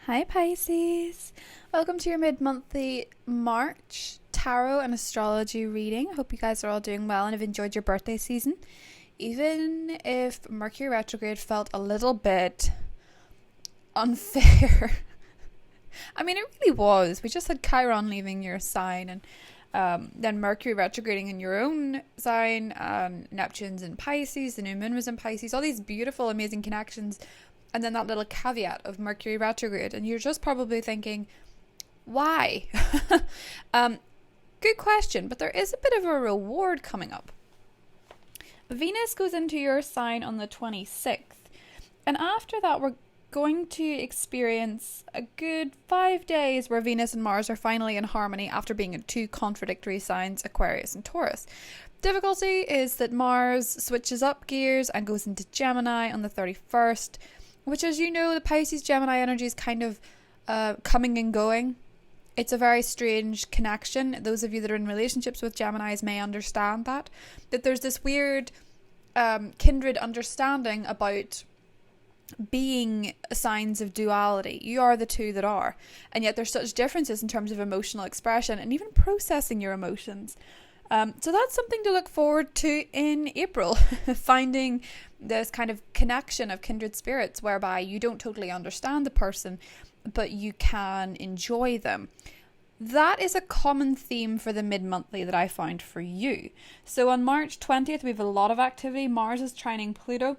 Hi Pisces! Welcome to your mid-monthly March tarot and astrology reading. I hope you guys are all doing well and have enjoyed your birthday season. Even if Mercury retrograde felt a little bit unfair. I mean, it really was. We just had Chiron leaving your sign and then Mercury retrograding in your own sign, Neptune's in Pisces, the new moon was in Pisces, all these beautiful, amazing connections. And then that little caveat of Mercury retrograde. And you're just probably thinking, why? Good question, but there is a bit of a reward coming up. Venus goes into your sign on the 26th. And after that, we're going to experience a good 5 days where Venus and Mars are finally in harmony after being in two contradictory signs, Aquarius and Taurus. Difficulty is that Mars switches up gears and goes into Gemini on the 31st. Which, as you know, the Pisces Gemini energy is kind of coming and going. It's a very strange connection. Those of you that are in relationships with Geminis may understand that there's this weird kindred understanding about being signs of duality. You are the two that are. And yet there's such differences in terms of emotional expression and even processing your emotions. So that's something to look forward to in April, finding this kind of connection of kindred spirits whereby you don't totally understand the person, but you can enjoy them. That is a common theme for the mid-monthly that I found for you. So on March 20th, we have a lot of activity. Mars is trining Pluto,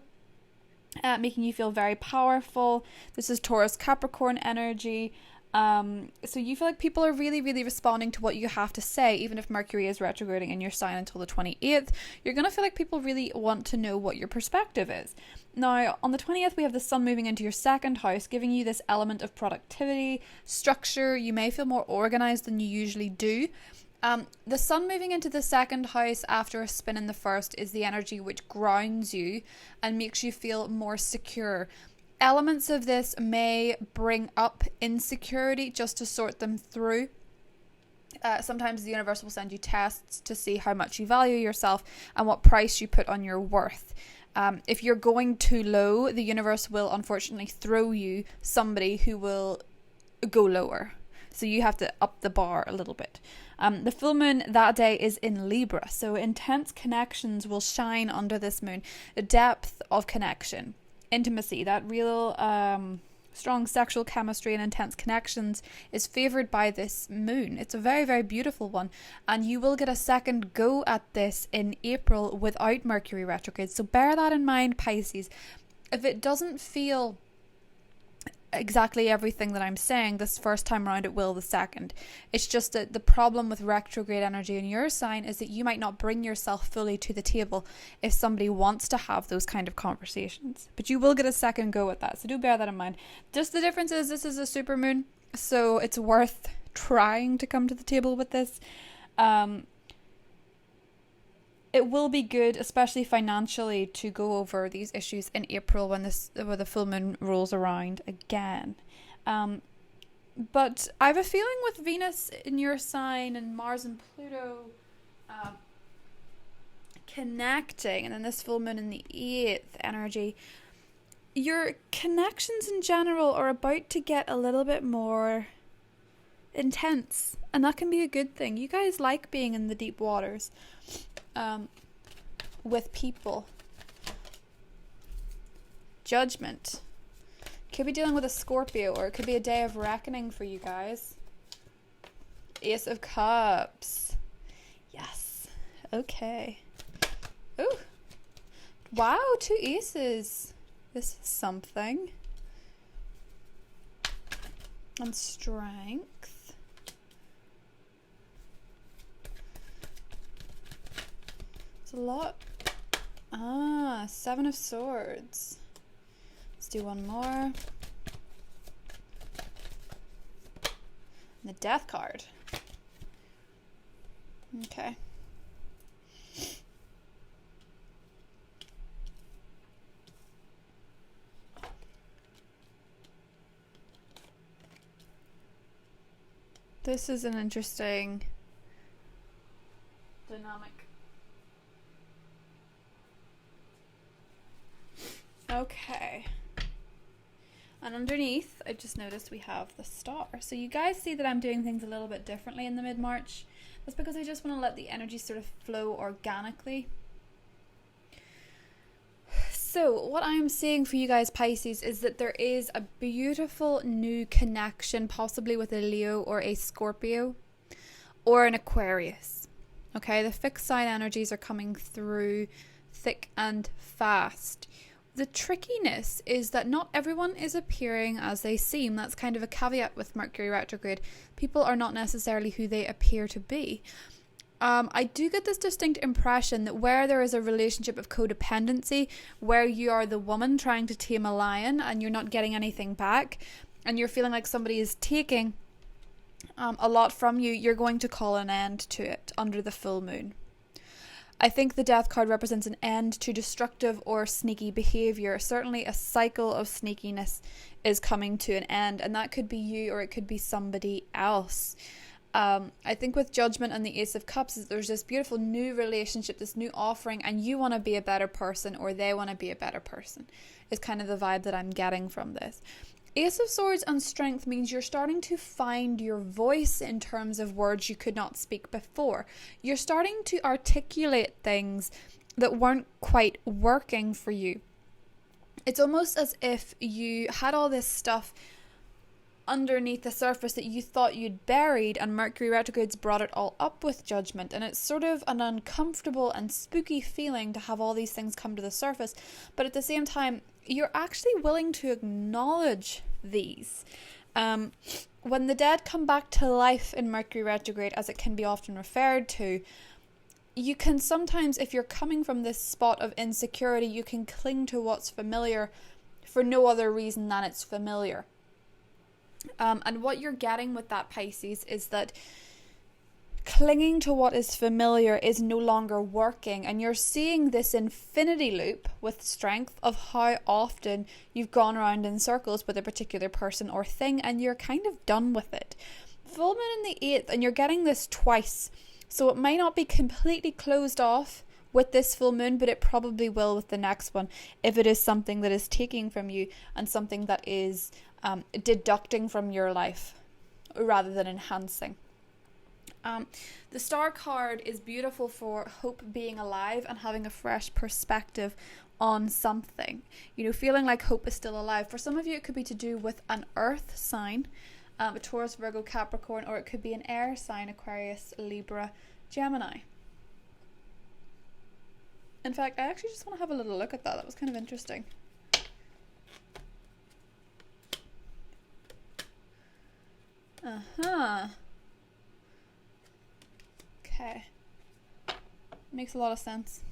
making you feel very powerful. This is Taurus Capricorn energy. So you feel like people are really, really responding to what you have to say, even if Mercury is retrograding in your sign until the 28th. You're going to feel like people really want to know what your perspective is. Now, on the 20th, we have the sun moving into your second house, giving you this element of productivity, structure. You may feel more organized than you usually do. The sun moving into the second house after a spin in the first is the energy which grounds you and makes you feel more secure. Elements of this may bring up insecurity just to sort them through. Sometimes the universe will send you tests to see how much you value yourself and what price you put on your worth. If you're going too low, the universe will unfortunately throw you somebody who will go lower. So you have to up the bar a little bit. The full moon that day is in Libra. So intense connections will shine under this moon. The depth of connection, intimacy, that real strong sexual chemistry and intense connections is favored by this moon. It's a very, very beautiful one, and you will get a second go at this in April without Mercury retrograde. So bear that in mind, Pisces. If it doesn't feel exactly everything that I'm saying this first time around, it will the second. It's just that the problem with retrograde energy in your sign is that you might not bring yourself fully to the table if somebody wants to have those kind of conversations, but you will get a second go at that, so do bear that in mind. Just the difference is this is a super moon, so it's worth trying to come to the table with this. It will be good, especially financially, to go over these issues in April when the full moon rolls around again. But I have a feeling with Venus in your sign and Mars and Pluto connecting, and then this full moon in the 8th energy, your connections in general are about to get a little bit more intense, and that can be a good thing. You guys like being in the deep waters with people. Judgment. Could be dealing with a Scorpio, or it could be a day of reckoning for you guys. Ace of Cups. Yes. Okay. Ooh. Wow, 2 aces. This is something. And strength. It's a lot. 7 of Swords. Let's do one more. And the Death card. Okay. This is an interesting dynamic. Okay. And underneath, I just noticed we have the star. So you guys see that I'm doing things a little bit differently in the mid-March. That's because I just want to let the energy sort of flow organically. So what I'm seeing for you guys, Pisces, is that there is a beautiful new connection, possibly with a Leo or a Scorpio or an Aquarius. Okay, the fixed sign energies are coming through thick and fast. The trickiness is that not everyone is appearing as they seem. That's kind of a caveat with Mercury retrograde. People are not necessarily who they appear to be. I do get this distinct impression that where there is a relationship of codependency, where you are the woman trying to tame a lion and you're not getting anything back, and you're feeling like somebody is taking a lot from you, you're going to call an end to it under the full moon. I think the Death card represents an end to destructive or sneaky behaviour. Certainly a cycle of sneakiness is coming to an end, and that could be you or it could be somebody else. I think with Judgment and the Ace of Cups, there's this beautiful new relationship, this new offering, and you want to be a better person or they want to be a better person is kind of the vibe that I'm getting from this. Ace of Swords and Strength means you're starting to find your voice in terms of words you could not speak before. You're starting to articulate things that weren't quite working for you. It's almost as if you had all this stuff underneath the surface that you thought you'd buried, and Mercury retrograde's brought it all up with Judgment, and it's sort of an uncomfortable and spooky feeling to have all these things come to the surface, but at the same time you're actually willing to acknowledge these. When the dead come back to life in Mercury retrograde, as it can be often referred to, you can sometimes, if you're coming from this spot of insecurity, you can cling to what's familiar for no other reason than it's familiar. And what you're getting with that, Pisces, is that clinging to what is familiar is no longer working, and you're seeing this infinity loop with Strength of how often you've gone around in circles with a particular person or thing and you're kind of done with it. Full moon in the 8th, and you're getting this twice, so it might not be completely closed off with this full moon, but it probably will with the next one if it is something that is taking from you and something that is deducting from your life rather than enhancing. The Star card is beautiful for hope being alive and having a fresh perspective on something. You know, feeling like hope is still alive. For some of you, it could be to do with an earth sign, a Taurus, Virgo, Capricorn, or it could be an air sign, Aquarius, Libra, Gemini. In fact, I actually just want to have a little look at that. That was kind of interesting. Okay. Makes a lot of sense.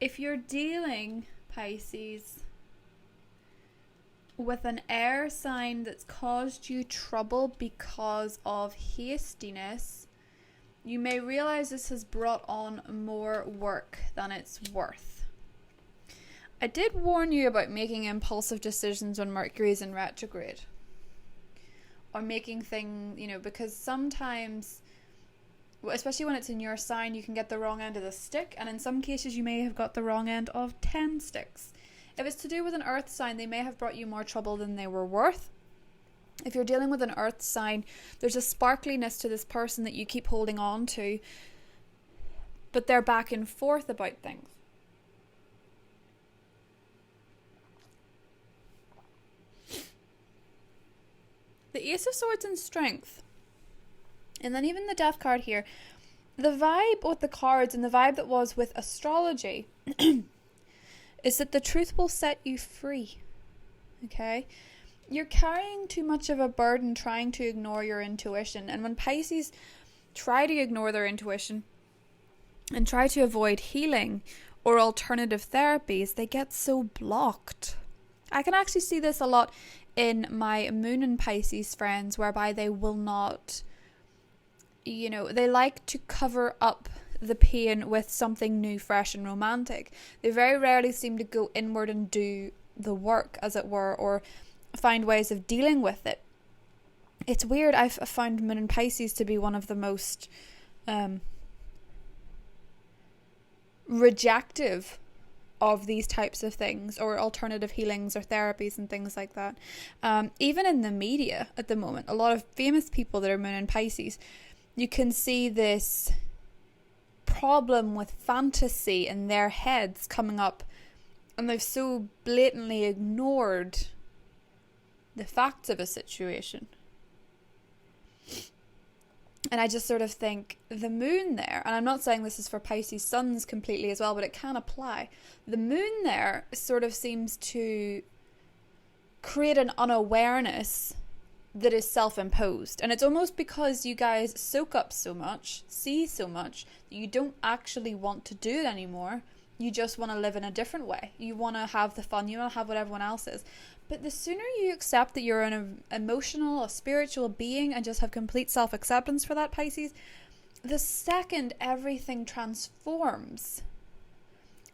If you're dealing, Pisces, with an air sign that's caused you trouble because of hastiness, you may realize this has brought on more work than it's worth. I did warn you about making impulsive decisions when Mercury is in retrograde. Or making things, you know, because sometimes, especially when it's in your sign, you can get the wrong end of the stick, and in some cases you may have got the wrong end of 10 sticks. If it's to do with an earth sign, they may have brought you more trouble than they were worth. If you're dealing with an earth sign, there's a sparkliness to this person that you keep holding on to, but they're back and forth about things. The Ace of Swords and Strength, and then even the Death card here, the vibe with the cards and the vibe that was with astrology is that the truth will set you free. Okay? You're carrying too much of a burden trying to ignore your intuition, and when Pisces try to ignore their intuition and try to avoid healing or alternative therapies, they get so blocked. I can actually see this a lot in my Moon and Pisces friends, whereby they will not, you know, they like to cover up the pain with something new, fresh and romantic. They very rarely seem to go inward and do the work, as it were, or find ways of dealing with it. It's weird. I've found Moon and Pisces to be one of the most rejective of these types of things, or alternative healings or therapies and things like that. Even in the media at the moment, a lot of famous people that are moon in Pisces, you can see this problem with fantasy in their heads coming up, and they've so blatantly ignored the facts of a situation. And I just sort of think the moon there, and I'm not saying this is for Pisces suns completely as well, but it can apply. The moon there sort of seems to create an unawareness that is self-imposed. And it's almost because you guys soak up so much, see so much, that you don't actually want to do it anymore. You just want to live in a different way. You want to have the fun. You want to have what everyone else is. But the sooner you accept that you're an emotional or spiritual being and just have complete self-acceptance for that, Pisces, the second everything transforms.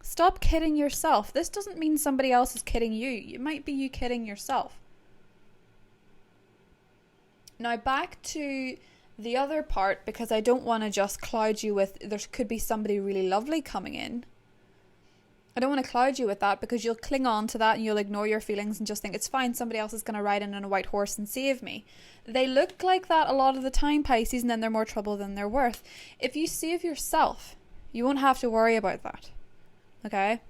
Stop kidding yourself. This doesn't mean somebody else is kidding you. It might be you kidding yourself. Now back to the other part, because I don't want to just cloud you with there could be somebody really lovely coming in. I don't want to cloud you with that, because you'll cling on to that and you'll ignore your feelings and just think it's fine, somebody else is going to ride in on a white horse and save me. They look like that a lot of the time, Pisces, and then they're more trouble than they're worth. If you save yourself, you won't have to worry about that. Okay?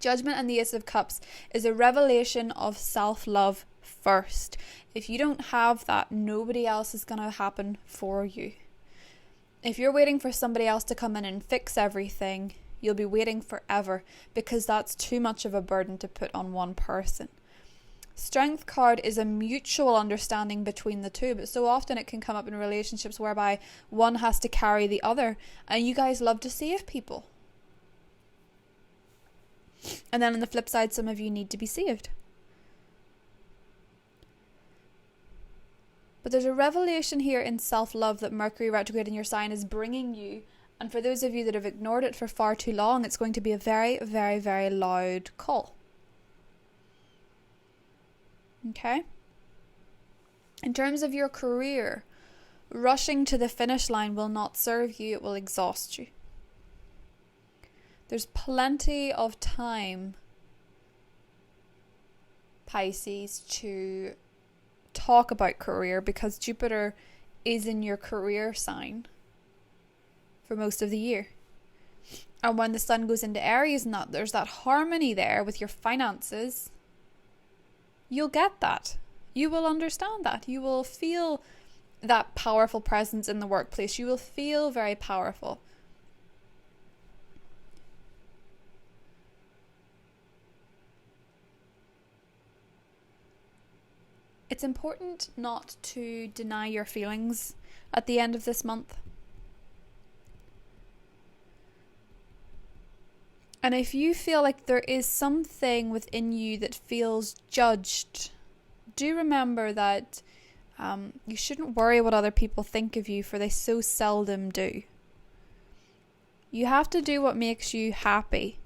Judgment and the Ace of Cups is a revelation of self-love first. If you don't have that, nobody else is going to happen for you. If you're waiting for somebody else to come in and fix everything, you'll be waiting forever, because that's too much of a burden to put on one person. Strength card is a mutual understanding between the two, but so often it can come up in relationships whereby one has to carry the other, and you guys love to save people. And then on the flip side, some of you need to be saved. But there's a revelation here in self-love that Mercury retrograde in your sign is bringing you. And for those of you that have ignored it for far too long, it's going to be a very, very, very loud call. Okay? In terms of your career, rushing to the finish line will not serve you. It will exhaust you. There's plenty of time, Pisces, to talk about career, because Jupiter is in your career sign for most of the year. And when the sun goes into Aries and that, there's that harmony there with your finances, you'll get that. You will understand that. You will feel that powerful presence in the workplace. You will feel very powerful. It's important not to deny your feelings at the end of this month. And if you feel like there is something within you that feels judged, do remember that you shouldn't worry what other people think of you, for they so seldom do. You have to do what makes you happy.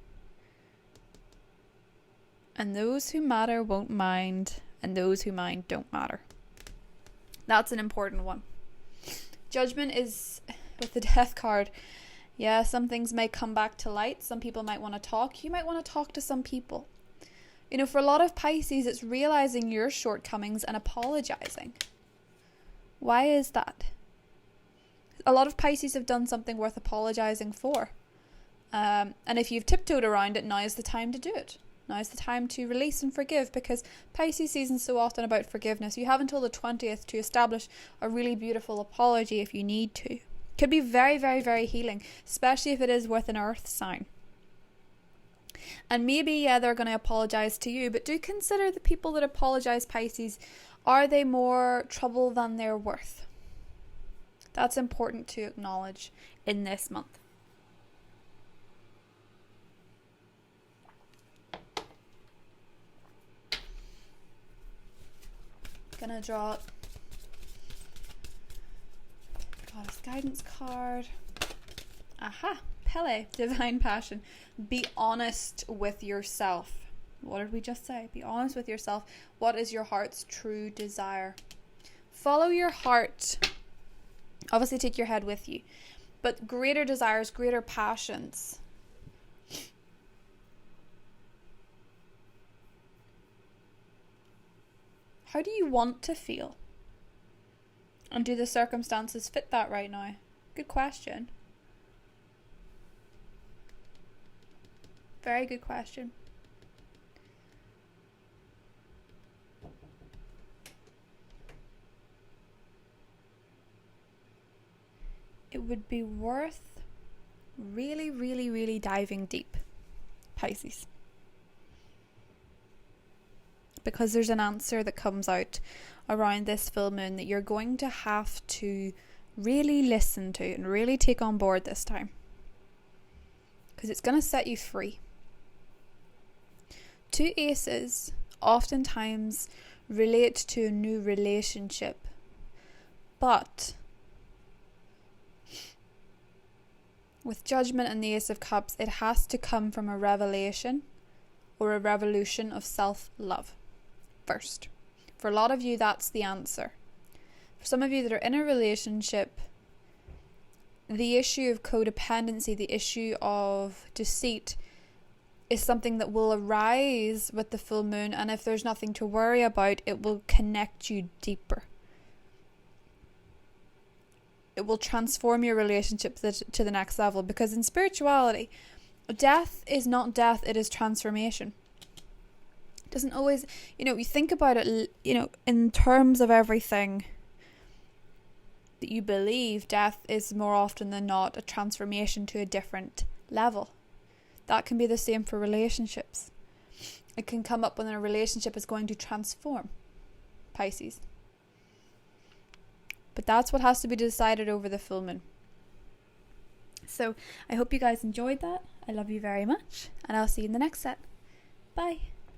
And those who matter won't mind, and those who mind don't matter. That's an important one. Judgment is with the Death card. Yeah, some things may come back to light. Some people might want to talk. You might want to talk to some people. You know, for a lot of Pisces, it's realizing your shortcomings and apologizing. Why is that? A lot of Pisces have done something worth apologizing for. And if you've tiptoed around it, now is the time to do it. Now is the time to release and forgive, because Pisces season is so often about forgiveness. You have until the 20th to establish a really beautiful apology if you need to. Could be very, very, very healing, especially if it is with an earth sign. And maybe, yeah, they're going to apologize to you, but do consider the people that apologize, Pisces. Are they more trouble than they're worth? That's important to acknowledge in this month. Gonna draw Goddess Guidance card. Aha! Pele, Divine Passion. Be honest with yourself. What did we just say? Be honest with yourself. What is your heart's true desire? Follow your heart. Obviously take your head with you. But greater desires, greater passions How do you want to feel? And do the circumstances fit that right now? Good question. Very good question. It would be worth really, really, really diving deep, Pisces. Because there's an answer that comes out around this full moon that you're going to have to really listen to and really take on board this time. Because it's going to set you free. 2 aces oftentimes relate to a new relationship, but with Judgment and the Ace of Cups, it has to come from a revelation or a revolution of self-love first. For a lot of you, that's the answer. For some of you that are in a relationship, the issue of codependency, the issue of deceit, is something that will arise with the full moon, and if there's nothing to worry about, it will connect you deeper. It will transform your relationship to the next level, because in spirituality, death is not death, it is transformation. It doesn't always, you think about it, in terms of everything that you believe, death is more often than not a transformation to a different level. That can be the same for relationships. It can come up when a relationship is going to transform, Pisces. But that's what has to be decided over the full moon. So I hope you guys enjoyed that. I love you very much, and I'll see you in the next set. Bye.